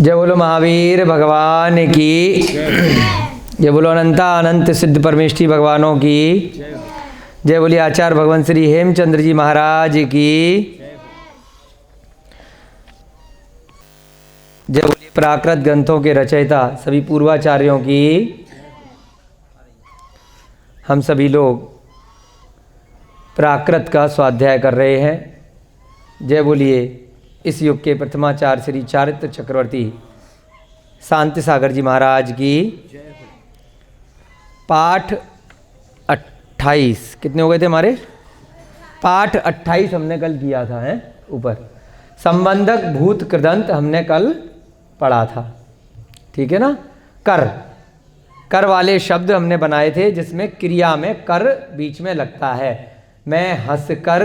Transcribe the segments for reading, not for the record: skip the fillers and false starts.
जय बोलो महावीर भगवान की, जय बोलो अनंता अनंत सिद्ध परमेष्ठी भगवानों की, जय बोलिए आचार्य भगवान श्री हेमचंद्र जी महाराज की, जय बोलिए प्राकृत ग्रंथों के रचयिता सभी पूर्वाचार्यों की। हम सभी लोग प्राकृत का स्वाध्याय कर रहे हैं। जय बोलिए इस युग के प्रथमाचार्य श्री चारित्र चक्रवर्ती शांति सागर जी महाराज की। पाठ 28 कितने हो गए थे हमारे? पाठ 28 हमने कल किया था, है ऊपर संबंधक भूत कृदंत हमने कल पढ़ा था, ठीक है ना। कर वाले शब्द हमने बनाए थे जिसमें क्रिया में कर बीच में लगता है। मैं हंस कर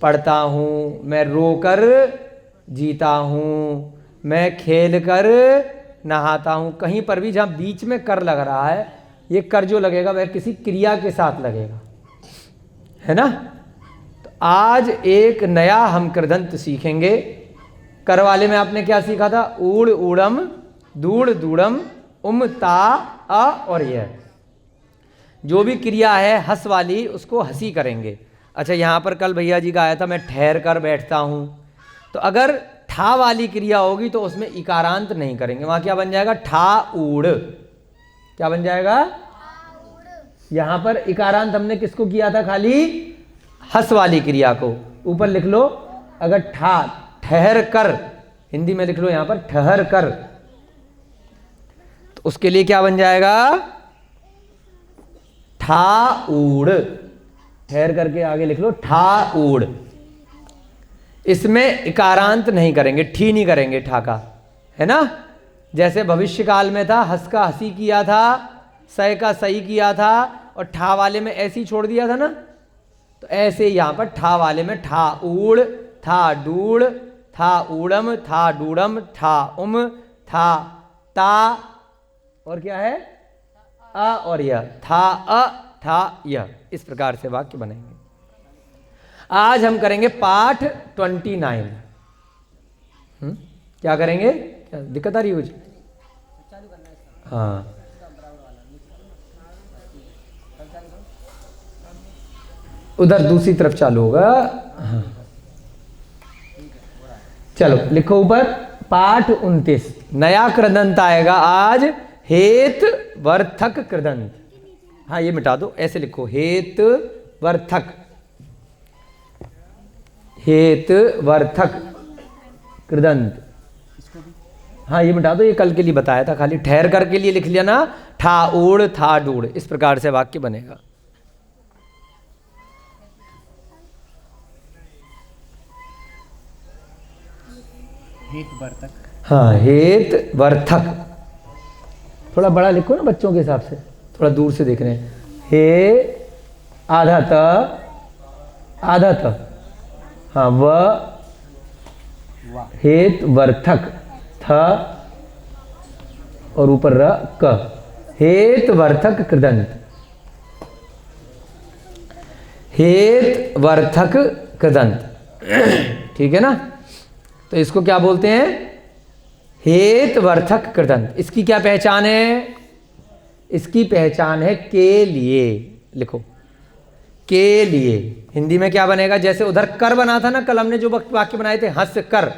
पढ़ता हूँ, मैं रो कर जीता हूँ, मैं खेल कर नहाता हूँ। कहीं पर भी जहाँ बीच में कर लग रहा है, ये कर जो लगेगा वह किसी क्रिया के साथ लगेगा, है ना। तो आज एक नया हम कृदंत सीखेंगे। कर वाले में आपने क्या सीखा था? ऊड़ ऊड़म, दूड़ दूड़म, उम ता अ और यह। जो भी क्रिया है हंस वाली उसको हंसी करेंगे। अच्छा, यहाँ पर कल भैया जी का आया था मैं ठहर कर बैठता हूँ, तो अगर ठा वाली क्रिया होगी तो उसमें इकारांत नहीं करेंगे। वहाँ क्या बन जाएगा? ठा ऊड़। क्या बन जाएगा? यहाँ पर इकारांत हमने किसको किया था? खाली हंस वाली क्रिया को। ऊपर लिख लो, अगर ठा ठहर कर, हिंदी में लिख लो यहाँ पर ठहर कर, तो उसके लिए क्या बन जाएगा? ठा ऊड़। ठहर करके आगे लिख लो ठा ऊड़। इसमें इकारांत नहीं करेंगे, ठी नहीं करेंगे ठा का, है ना। जैसे भविष्य काल में था, हंस का हंसी किया था, सय का सही किया था, और ठा वाले में ऐसे ही छोड़ दिया था ना। तो ऐसे यहाँ पर ठा वाले में ठा ऊड़, था डूड़, था ऊड़म, था डूड़म, ठा उम, था ता, और क्या है? अ और यह। था अ, था यह। इस प्रकार से वाक्य बनेंगे। आज हम करेंगे पाठ 29। क्या करेंगे? क्या दिक्कत आ रही है? हाँ, उधर दूसरी तरफ चालू होगा। हाँ, चलो लिखो ऊपर। पाठ 29 नया कृदंत आएगा आज, हेत वर्थक कृदंत। हाँ, ये मिटा दो, ऐसे लिखो हेत वर्थक, हेत वर्थक कृदंत। हाँ, ये मिटा दो, ये कल के लिए बताया था, खाली ठहर कर के लिए लिख लिया ना। ठा ऊड़, था डूड़, इस प्रकार से वाक्य बनेगा। हेत वर्थक। हाँ, हेत वर्थक। थोड़ा बड़ा लिखो ना बच्चों के हिसाब से, थोड़ा दूर से देख रहे हैं। हे आधा त, आधा त, हाँ व, हेत वर्थक थ और ऊपर र क, हेत वर्थक कृदंत। हेत वर्थक कृदंत, ठीक है ना। तो इसको क्या बोलते हैं? हेत वर्थक कृदंत। इसकी क्या पहचान है? इसकी पहचान है के लिए। लिखो के लिए। हिंदी में क्या बनेगा? जैसे उधर कर बना था ना, कल हमने जो वाक्य बनाए थे, हंस कर।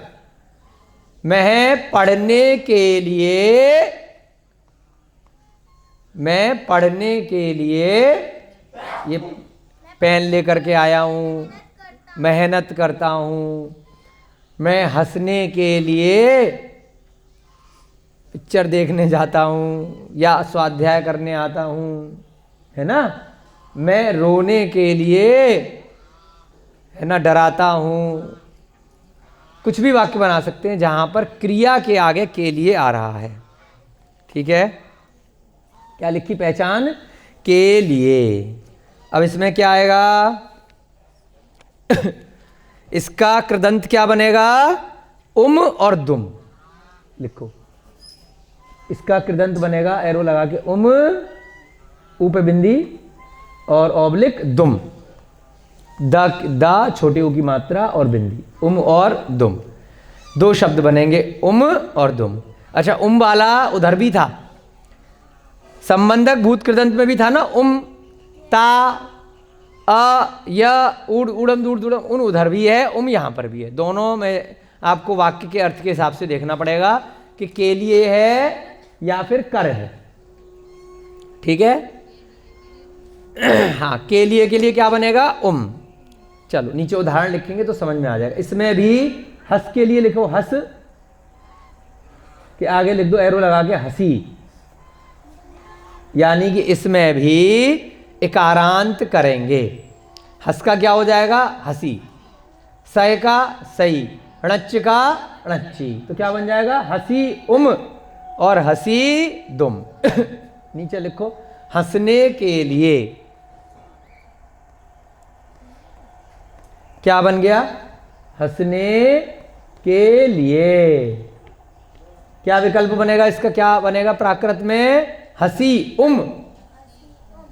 मैं पढ़ने के लिए, मैं पढ़ने के लिए ये पेन लेकर के आया हूं, मेहनत करता हूं। मैं हंसने के लिए पिक्चर देखने जाता हूँ या स्वाध्याय करने आता हूँ, है ना। मैं रोने के लिए, है ना, डराता हूँ। कुछ भी वाक्य बना सकते हैं जहाँ पर क्रिया के आगे के लिए आ रहा है, ठीक है। क्या लिखी पहचान? के लिए। अब इसमें क्या आएगा? इसका कृदंत क्या बनेगा? उम और दुम। लिखो, इसका कृदंत बनेगा एरो लगा के उम, ऊ पे बिंदी और ऑब्लिक दुम। द छोटे ऊ की मात्रा और बिंदी, उम और दुम। दो शब्द बनेंगे उम और दुम। अच्छा, उम वाला उधर भी था, संबंधक भूत कृदंत में भी था ना, उम ता अ य उड़ उड़म दूर दूरम, उन उधर भी है, उम यहाँ पर भी है। दोनों में आपको वाक्य के अर्थ के हिसाब से देखना पड़ेगा कि के लिए है या फिर कर है। ठीक है, हाँ, के लिए क्या बनेगा? उम। चलो नीचे उदाहरण लिखेंगे तो समझ में आ जाएगा। इसमें भी हंस के लिए लिखो, हंस के आगे लिख दो एरो लगा के हंसी, यानी कि इसमें भी इकारांत करेंगे। हंस का क्या हो जाएगा? हंसी। सय का सही, णच का णच्ची, तो क्या बन जाएगा? हंसी उम और हंसी दुम। नीचे लिखो हंसने के लिए, क्या बन गया? हंसने के लिए। क्या विकल्प बनेगा इसका? क्या बनेगा प्राकृत में? हंसी उम,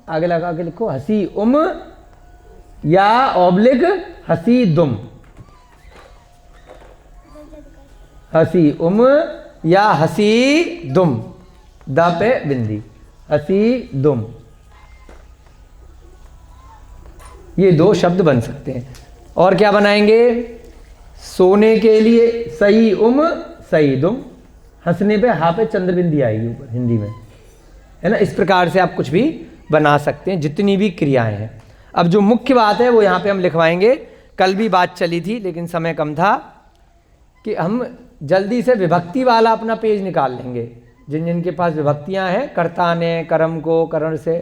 आगे लगा के लिखो हंसी उम या ऑब्लिक हंसी दुम। हंसी उम या हंसी दुम, द पे बिंदी, हंसी दुम। ये दो शब्द बन सकते हैं। और क्या बनाएंगे? सोने के लिए सही उम सही दुम, हंसने पे हा पे चंद्र बिंदी आएगी ऊपर हिंदी में, है ना। इस प्रकार से आप कुछ भी बना सकते हैं, जितनी भी क्रियाएं हैं। अब जो मुख्य बात है वो यहाँ पे हम लिखवाएंगे। कल भी बात चली थी लेकिन समय कम था, कि हम जल्दी से विभक्ति वाला अपना पेज निकाल लेंगे। जिन जिन के पास विभक्तियाँ हैं, कर्ता ने, कर्म को, करण से,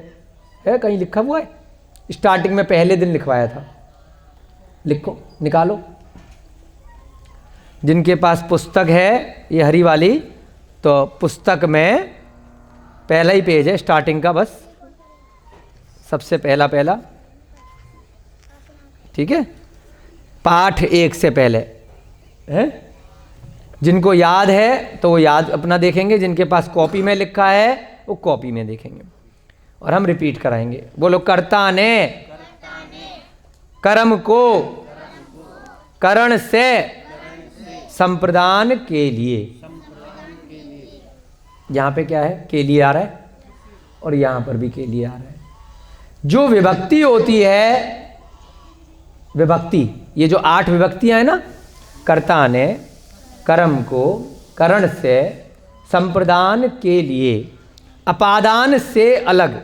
है कहीं लिखा हुआ है? स्टार्टिंग में पहले दिन लिखवाया था, लिखो निकालो। जिनके पास पुस्तक है ये हरी वाली, तो पुस्तक में पहला ही पेज है स्टार्टिंग का, बस सबसे पहला, ठीक है, पाठ 1 से पहले है। जिनको याद है तो वो याद अपना देखेंगे, जिनके पास कॉपी में लिखा है वो कॉपी में देखेंगे। और हम रिपीट कराएंगे। बोलो कर्ता ने कर्म को करण से संप्रदान के लिए। यहां पे क्या है? के लिए आ रहा है और यहां पर भी के लिए आ रहा है। जो विभक्ति होती है, विभक्ति, ये जो 8 विभक्तियां हैं ना, कर्ता ने कर्म को करण से संप्रदान के लिए, अपादान से अलग,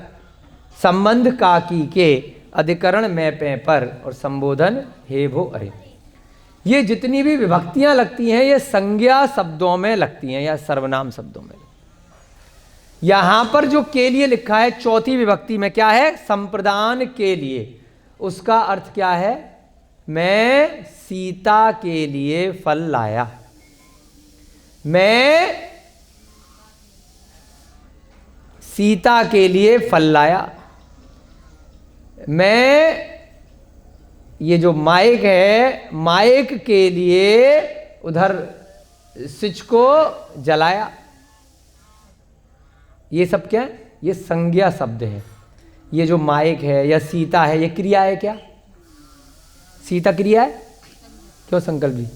संबंध काकी के, अधिकरण में पे पर, और संबोधन हे भो अरे। ये जितनी भी विभक्तियां लगती हैं ये संज्ञा शब्दों में लगती हैं या सर्वनाम शब्दों में। यहां पर जो के लिए लिखा है चौथी विभक्ति में, क्या है? संप्रदान के लिए। उसका अर्थ क्या है? मैं सीता के लिए फल लाया, मैं सीता के लिए फल लाया। मैं, ये जो माइक है, माइक के लिए उधर स्विच को जलाया। ये सब क्या है? ये संज्ञा शब्द है। ये जो माइक है या सीता है, ये क्रिया है क्या? सीता क्रिया है? क्यों संकल्प भी?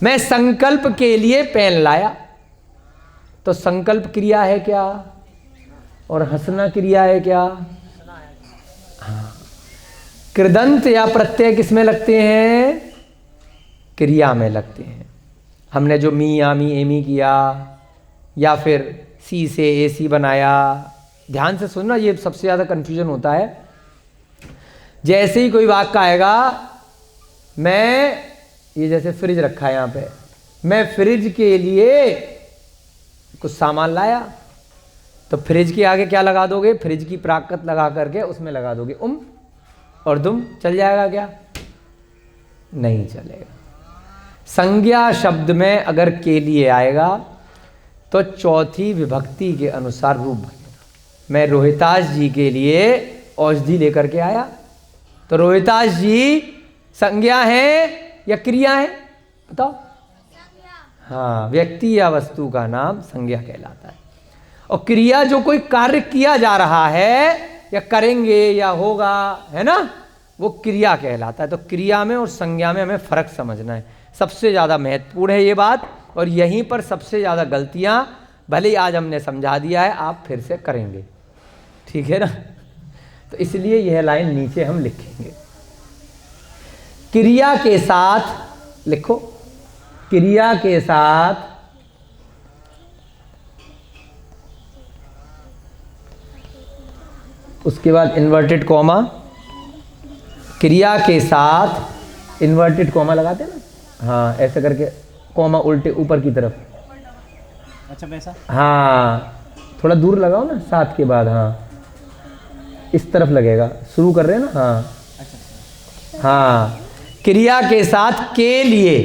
मैं संकल्प के लिए पेन लाया, तो संकल्प क्रिया है क्या? और हंसना क्रिया है क्या? हाँ। कृदंत या प्रत्यय किसमें लगते हैं? क्रिया में लगते हैं। हमने जो मी आमी एमी किया, या फिर सी से एसी बनाया। ध्यान से सुनना, ये सबसे ज़्यादा कन्फ्यूजन होता है। जैसे ही कोई वाक्य आएगा, मैं, ये जैसे फ्रिज रखा है यहाँ पे, मैं फ्रिज के लिए कुछ सामान लाया, तो फ्रिज के आगे क्या लगा दोगे? फ्रिज की प्राकृत लगा करके उसमें लगा दोगे उम और दुम। चल जाएगा क्या? नहीं चलेगा। संज्ञा शब्द में अगर के लिए आएगा तो चौथी विभक्ति के अनुसार रूप बनेगा। मैं रोहितास जी के लिए औषधि लेकर के आया, तो रोहितास जी संज्ञा है या क्रिया है? बताओ। हाँ, व्यक्ति या वस्तु का नाम संज्ञा कहलाता है। और क्रिया जो कोई कार्य किया जा रहा है या करेंगे या होगा, है ना, वो क्रिया कहलाता है। तो क्रिया में और संज्ञा में हमें फर्क समझना है। सबसे ज़्यादा महत्वपूर्ण है ये बात, और यहीं पर सबसे ज़्यादा गलतियाँ भले ही आज हमने समझा दिया है, आप फिर से करेंगे, ठीक है ना। तो इसलिए यह लाइन नीचे हम लिखेंगे। क्रिया के साथ लिखो, क्रिया के साथ उसके बाद इन्वर्टेड कॉमा, क्रिया के साथ इन्वर्टेड कॉमा लगाते हैं ना, हाँ ऐसे करके कॉमा उल्टे ऊपर की तरफ, अच्छा वैसा, हाँ थोड़ा दूर लगाओ ना, साथ के बाद, हाँ इस तरफ लगेगा, शुरू कर रहे हैं ना, हाँ अच्छा हाँ। क्रिया के साथ के लिए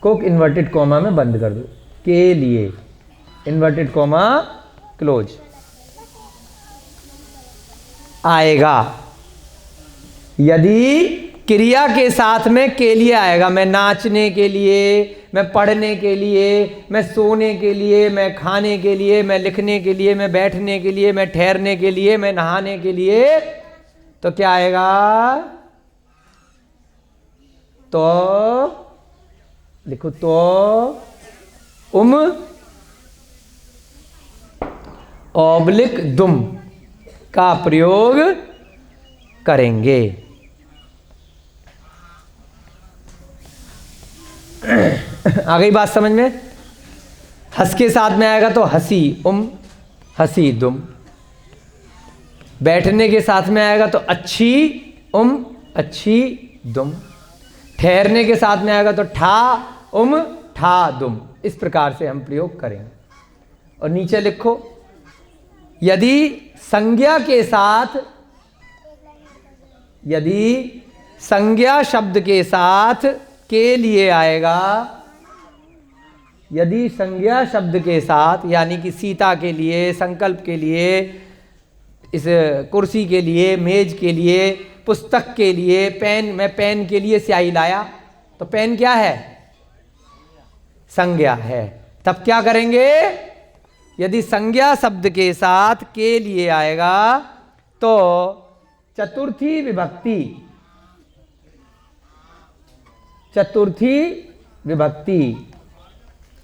को इन्वर्टेड कॉमा में बंद कर दो, के लिए इन्वर्टेड कॉमा क्लोज आएगा। यदि क्रिया के साथ में के लिए आएगा, मैं नाचने के लिए, मैं पढ़ने के लिए, मैं सोने के लिए, मैं खाने के लिए, मैं लिखने के लिए, मैं बैठने के लिए, मैं ठहरने के लिए, मैं नहाने के लिए, तो क्या आएगा, तो लिखो, तो ऑब्लिक दुम का प्रयोग करेंगे। आ गई बात समझ में। हंस के साथ में आएगा तो हंसी, हंसी दुम। बैठने के साथ में आएगा तो अच्छी, अच्छी दुम। ठहरने के साथ में आएगा तो ठा दुम। इस प्रकार से हम प्रयोग करेंगे। और नीचे लिखो, यदि संज्ञा के साथ, यदि संज्ञा शब्द के साथ के लिए आएगा, यदि संज्ञा शब्द के साथ, यानी कि सीता के लिए, संकल्प के लिए, इस कुर्सी के लिए, मेज के लिए, पुस्तक के लिए, पेन, मैं पेन के लिए स्याही लाया, तो पेन क्या है, संज्ञा है। तब क्या करेंगे, यदि संज्ञा शब्द के साथ के लिए आएगा तो चतुर्थी विभक्ति, चतुर्थी विभक्ति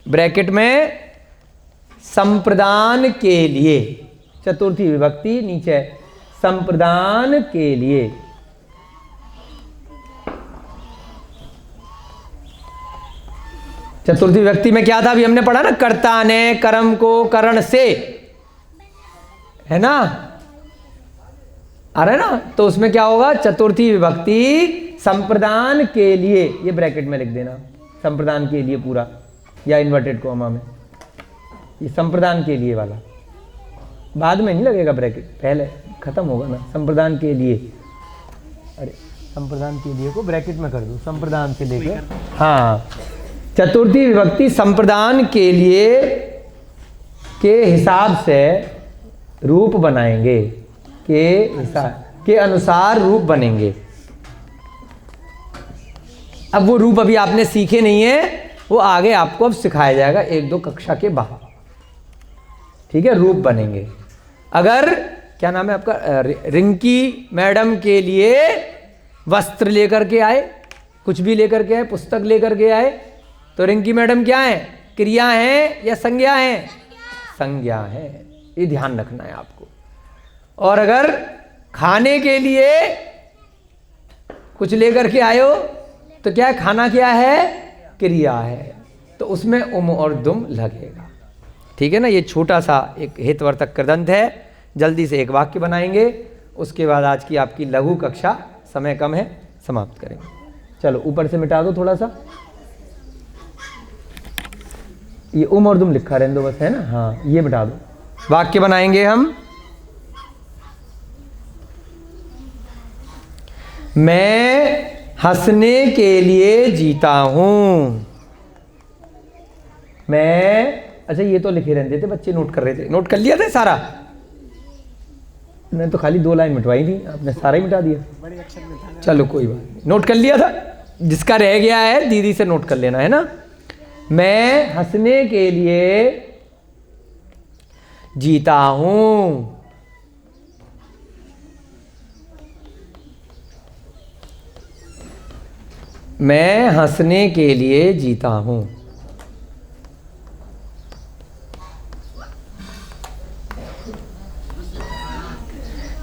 ब्रैकेट में संप्रदान के लिए, चतुर्थी विभक्ति नीचे संप्रदान के लिए, चतुर्थी विभक्ति में क्या था, अभी हमने पढ़ा ना, कर्ता ने कर्म को करण से, है ना, आ रहा है ना, तो उसमें क्या होगा, चतुर्थी विभक्ति संप्रदान के लिए, ये ब्रैकेट में लिख देना, संप्रदान के लिए पूरा, या इन्वर्टेड कॉमा में, ये संप्रदान के लिए वाला, बाद में नहीं लगेगा ब्रैकेट, पहले खत्म होगा ना, संप्रदान के लिए, अरे संप्रदान के लिए को ब्रैकेट में कर दो, संप्रदान से लेकर, हाँ, चतुर्थी विभक्ति संप्रदान के लिए के हिसाब से रूप बनाएंगे, के हिसाब के अनुसार रूप बनेंगे। अब वो रूप अभी आपने सीखे नहीं है, वो आगे आपको अब सिखाया जाएगा 1-2 कक्षा के बाद, ठीक है, रूप बनेंगे। अगर क्या नाम है आपका, रिंकी मैडम के लिए वस्त्र लेकर के आए, कुछ भी लेकर के आए, पुस्तक लेकर के आए, तो रिंकी मैडम क्या है, क्रिया है या संज्ञा है, संज्ञा है, ये ध्यान रखना है आपको। और अगर खाने के लिए कुछ लेकर के आए हो तो क्या है, खाना क्या है, क्रिया है, तो उसमें और दुम लगेगा, ठीक है ना। ये छोटा सा एक हेतुवार्तक कृदंत है, जल्दी से एक वाक्य बनाएंगे, उसके बाद आज की आपकी लघु कक्षा, समय कम है, समाप्त करेंगे। चलो ऊपर से मिटा दो थोड़ा सा, ये और दुम लिखा रहने दो बस, है ना, हाँ ये मिटा दो। वाक्य बनाएंगे हम, मैं हंसने के लिए जीता हूं, मैं, अच्छा ये तो लिखे रहते थे, बच्चे नोट कर रहे थे, नोट कर लिया था सारा, मैंने तो खाली 2 लाइन मिटवाई थी, आपने सारा ही मिटा दिया, बड़े अक्षर में था। चलो कोई बात नहीं, नोट कर लिया था, जिसका रह गया है दीदी से नोट कर लेना, है ना। मैं हंसने के लिए जीता हूं, मैं हंसने के लिए जीता हूं।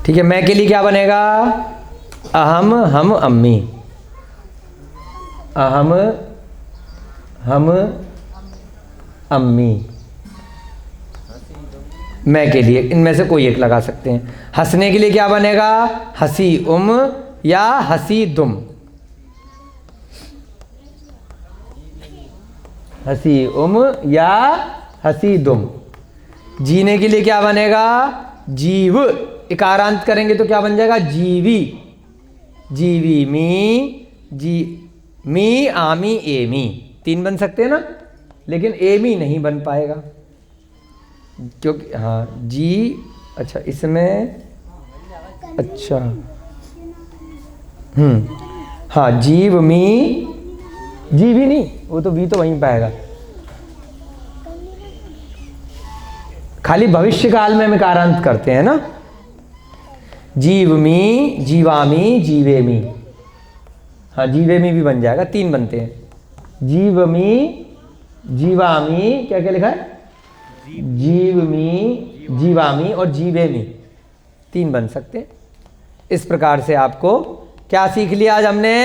ठीक है, मैं के लिए क्या बनेगा? अहम हम अम्मी। अहम हम अम्मी। मैं के लिए इनमें से कोई एक लगा सकते हैं। हंसने के लिए क्या बनेगा? हसी या हसी दुम। हसी या हसी दुम। जीने के लिए क्या बनेगा? जीव। इकारांत करेंगे तो क्या बन जाएगा? जीवी। जीवी मी आमी एमी। 3 बन सकते हैं ना, लेकिन एमी नहीं बन पाएगा क्योंकि हाँ जी। अच्छा इसमें अच्छा हाँ जीव मी। जीवी नहीं, वो तो वी तो वहीं पाएगा। खाली भविष्य काल में हम इकारांत करते हैं ना। जीवमी, जीवामी, जीवेमी। हाँ जीवेमी भी बन जाएगा, 3 बनते हैं। जीवमी, जीवामी, क्या क्या लिखा है? जीवमी, जीवामी और जीवेमी, 3 बन सकते हैं। इस प्रकार से आपको क्या सीख लिया आज हमने?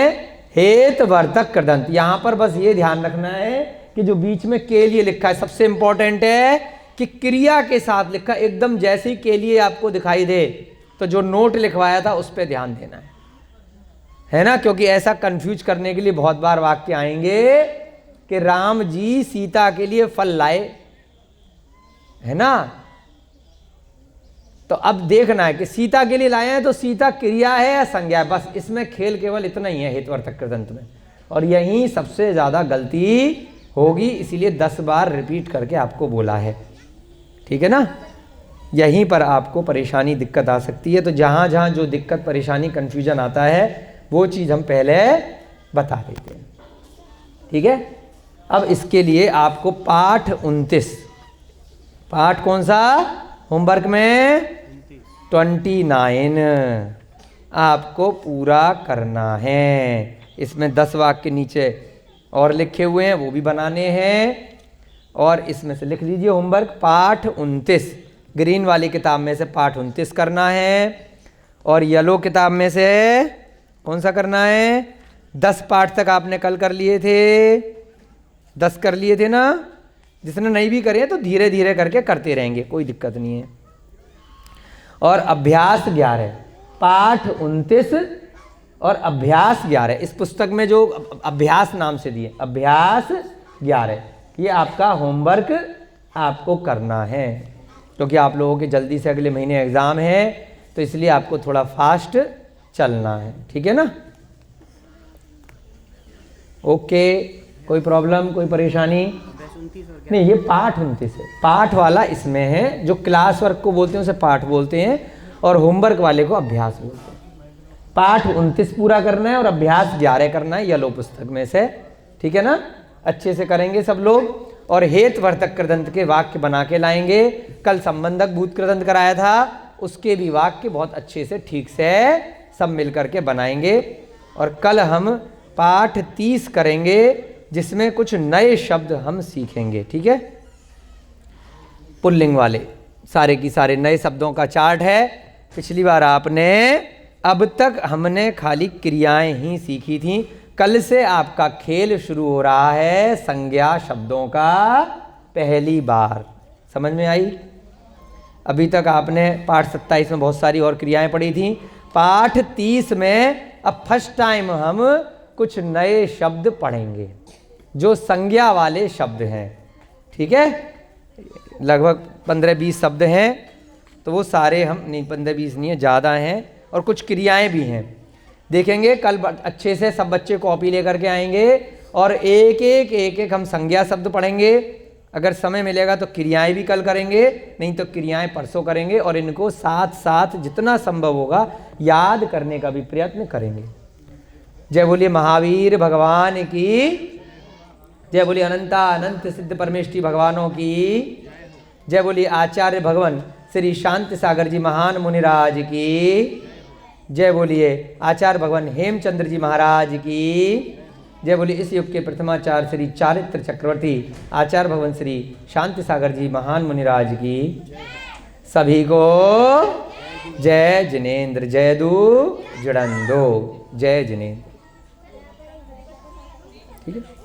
हेत वर्तक कृदंत। यहां पर बस ये ध्यान रखना है कि जो बीच में के लिए लिखा है सबसे इंपॉर्टेंट है कि क्रिया के साथ लिखा। एकदम जैसे ही के लिए आपको दिखाई दे तो जो नोट लिखवाया था उस पर ध्यान देना है ना, क्योंकि ऐसा कंफ्यूज करने के लिए बहुत बार वाक्य आएंगे कि राम जी सीता के लिए फल लाए, है ना। तो अब देखना है कि सीता के लिए लाए हैं तो सीता क्रिया है या संज्ञा है। बस इसमें खेल केवल इतना ही है हेतुवार्थक कृदंत में, और यहीं सबसे ज्यादा गलती होगी, इसीलिए 10 बार रिपीट करके आपको बोला है। ठीक है ना, यहीं पर आपको परेशानी दिक्कत आ सकती है। तो जहां जहां जो दिक्कत परेशानी कंफ्यूजन आता है वो चीज हम पहले बता देते हैं। ठीक है, अब इसके लिए आपको पाठ 29, पाठ कौन सा होमवर्क में 29 आपको पूरा करना है। इसमें 10 वाक्य नीचे और लिखे हुए हैं, वो भी बनाने हैं। और इसमें से लिख लीजिए होमवर्क पाठ 29। ग्रीन वाली किताब में से पाठ 29 करना है, और येलो किताब में से कौन सा करना है? 10 पाठ तक आपने कल कर लिए थे, 10 कर लिए थे ना। जिसने नहीं भी करे तो धीरे धीरे करके करते रहेंगे, कोई दिक्कत नहीं है। और अभ्यास 11, पाठ 29 और अभ्यास 11। इस पुस्तक में जो अभ्यास नाम से दिए, अभ्यास 11, ये आपका होमवर्क आपको करना है, क्योंकि आप लोगों के जल्दी से अगले महीने एग्ज़ाम है, तो इसलिए आपको थोड़ा फास्ट चलना है। ठीक है ना, ओके। कोई प्रॉब्लम, कोई परेशानी नहीं? ये पाठ 29 है, पाठ वाला इसमें है। जो क्लास वर्क को बोलते हैं उसे पाठ बोलते हैं, और होमवर्क वाले को अभ्यास बोलते हैं। पाठ 29 पूरा करना है और अभ्यास 11 करना है येलो पुस्तक में से। ठीक है ना, अच्छे से करेंगे सब लोग। और हेत वर्तक कृदंत के वाक्य बना के लाएंगे। कल संबंधक भूत कृदंत कराया था, उसके भी वाक्य बहुत अच्छे से ठीक से सब मिल करके बनाएंगे। और कल हम पाठ 30 करेंगे, जिसमें कुछ नए शब्द हम सीखेंगे। ठीक है, पुल्लिंग वाले सारे की सारे नए शब्दों का चार्ट है। पिछली बार आपने, अब तक हमने खाली क्रियाएं ही सीखी थी। कल से आपका खेल शुरू हो रहा है संज्ञा शब्दों का, पहली बार। समझ में आई? अभी तक आपने पाठ 27 में बहुत सारी और क्रियाएं पढ़ी थी। पाठ 30 में अब फर्स्ट टाइम हम कुछ नए शब्द पढ़ेंगे जो संज्ञा वाले शब्द हैं। ठीक है, लगभग 15-20 शब्द हैं, तो वो सारे हम नहीं, 15-20 नहीं है, ज़्यादा हैं। और कुछ क्रियाएं भी हैं, देखेंगे कल अच्छे से। सब बच्चे कॉपी लेकर के आएंगे और एक एक हम संज्ञा शब्द पढ़ेंगे। अगर समय मिलेगा तो क्रियाएं भी कल करेंगे, नहीं तो क्रियाएं परसों करेंगे। और इनको साथ साथ जितना संभव होगा याद करने का भी प्रयत्न करेंगे। जय बोलिए महावीर भगवान की, जय बोलिए अनंता अनंत सिद्ध परमेष्ठी भगवानों की, जय बोलिए आचार्य भगवान श्री शांति सागर जी महान मुनिराज की, जय बोलिए आचार्य भगवान हेमचंद्र जी महाराज की, जय बोली इस युग के प्रथमाचार्य श्री चारित्र चक्रवर्ती आचार्य भवन श्री शांति सागर जी महान मुनिराज की। सभी को जय जिनेन्द्र, जय दू जुड़न दो, जय जिनेन्द्र। ठीक है।